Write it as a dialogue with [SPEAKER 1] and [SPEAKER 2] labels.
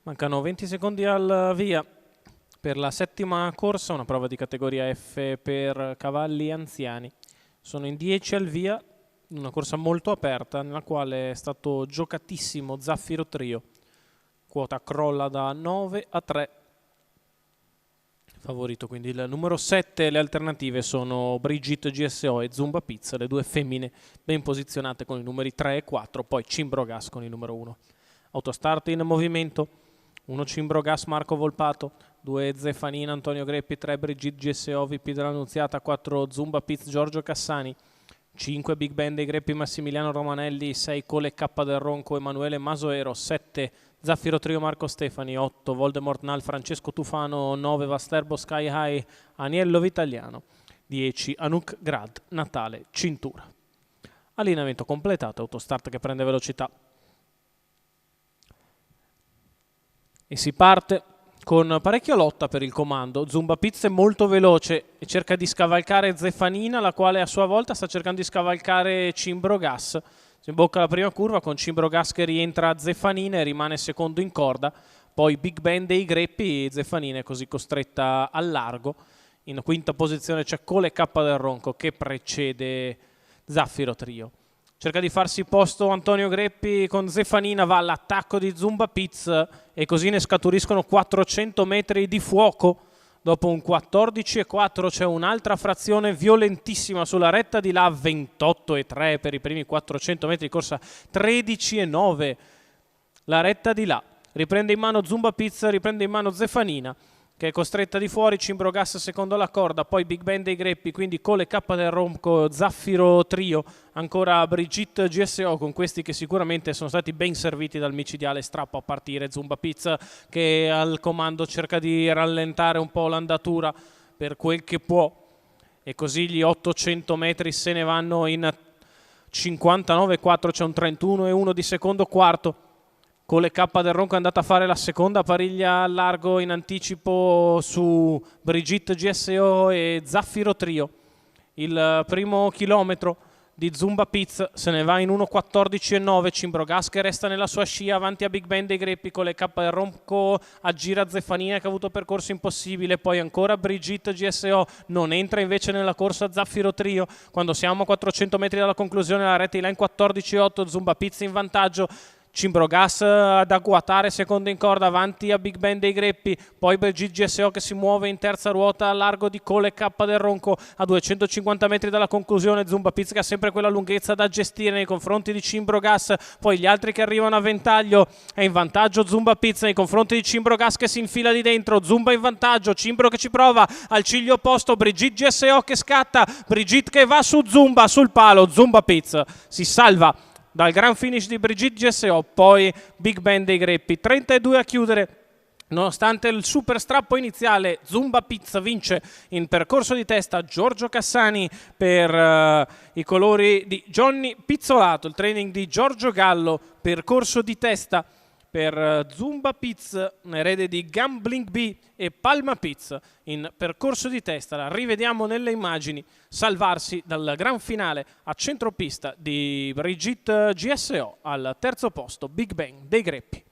[SPEAKER 1] Mancano 20 secondi al via per la settima corsa, una prova di categoria F per cavalli anziani. Sono in 10 al via, una corsa molto aperta nella quale è stato giocatissimo Zaffiro Trio. Quota crolla da 9 a 3. Favorito quindi il numero 7, le alternative sono Brigitte GSO e Zumba Pizza, le due femmine ben posizionate con i numeri 3 e 4, poi Cimbro Gas con il numero 1. Autostart in movimento, 1 Cimbro Gas Marco Volpato, 2 Zefanina Antonio Greppi, 3 Brigitte GSO VP dell'Annunziata, 4 Zumba Pizza Giorgio Cassani, 5 Big Band dei Greppi Massimiliano Romanelli, 6 Cole K del Ronco Emanuele Masoero, 7 Zaffiro Trio Marco Stefani, 8 Voldemort Nal Francesco Tufano, 9 Vasterbo Sky High Aniello Vitaliano, 10 Anouk Grad Natale Cintura. Allineamento completato, autostart che prende velocità. E si parte con parecchia lotta per il comando. Zumba Pizza è molto veloce e cerca di scavalcare Zefanina, la quale a sua volta sta cercando di scavalcare Cimbro Gas. Si imbocca la prima curva con Cimbro Gas che rientra a Zefanina e rimane secondo in corda. Poi Big Band dei Greppi, Zefanina è così costretta al largo. In quinta posizione c'è Cole K del Ronco che precede Zaffiro Trio. Cerca di farsi posto Antonio Greppi con Zefanina, va all'attacco di Zumba Pizza e così ne scaturiscono 400 metri di fuoco. Dopo un 14,4 c'è un'altra frazione violentissima sulla retta di là, 28,3 per i primi 400 metri di corsa, 13,9 la retta di là. Riprende in mano Zumba Pizza, riprende in mano Zefanina che è costretta di fuori, Cimbro Gas secondo la corda, poi Big Band dei Greppi, quindi Cole K del Ronco, Zaffiro Trio, ancora Brigitte GSO con questi che sicuramente sono stati ben serviti dal micidiale strappo a partire. Zumba Pizza che al comando cerca di rallentare un po' l'andatura per quel che può e così gli 800 metri se ne vanno in 59,4, c'è un 31,1 di secondo quarto. Cole K del Ronco è andata a fare la seconda pariglia al largo in anticipo su Brigitte GSO e Zaffiro Trio. Il primo chilometro di Zumba Pizza se ne va in 1,14,9. Cimbro Gas che resta nella sua scia avanti a Big Band dei Greppi. Cole K del Ronco aggira Zefanina che ha avuto percorso impossibile. Poi ancora Brigitte GSO non entra invece nella corsa Zaffiro Trio. Quando siamo a 400 metri dalla conclusione la rete là in 14,8. Zumba Pizza in vantaggio. Cimbro Gas ad agguatare secondo in corda avanti a Big Band dei Greppi, poi Brigitte GSO che si muove in terza ruota a largo di Cole K del Ronco a 250 metri dalla conclusione. Zumba Pizza che ha sempre quella lunghezza da gestire nei confronti di Cimbro Gas, poi gli altri che arrivano a ventaglio, è in vantaggio Zumba Pizza nei confronti di Cimbro Gas che si infila di dentro, Zumba in vantaggio, Cimbro che ci prova al ciglio opposto, Brigitte GSO che scatta, Brigitte che va su Zumba, sul palo, Zumba Pizza si salva dal gran finish di Brigitte GSO, poi Big Band dei Greppi, 32 a chiudere. Nonostante il super strappo iniziale, Zumba Pizza vince in percorso di testa. Giorgio Cassani per i colori di Johnny Pizzolato, il training di Giorgio Gallo, percorso di testa per Zumba Pizza, erede di Gambling B e Palma Pizza in percorso di testa. La rivediamo nelle immagini salvarsi dal gran finale a centropista di Brigitte GSO, al terzo posto Big Bang dei Greppi.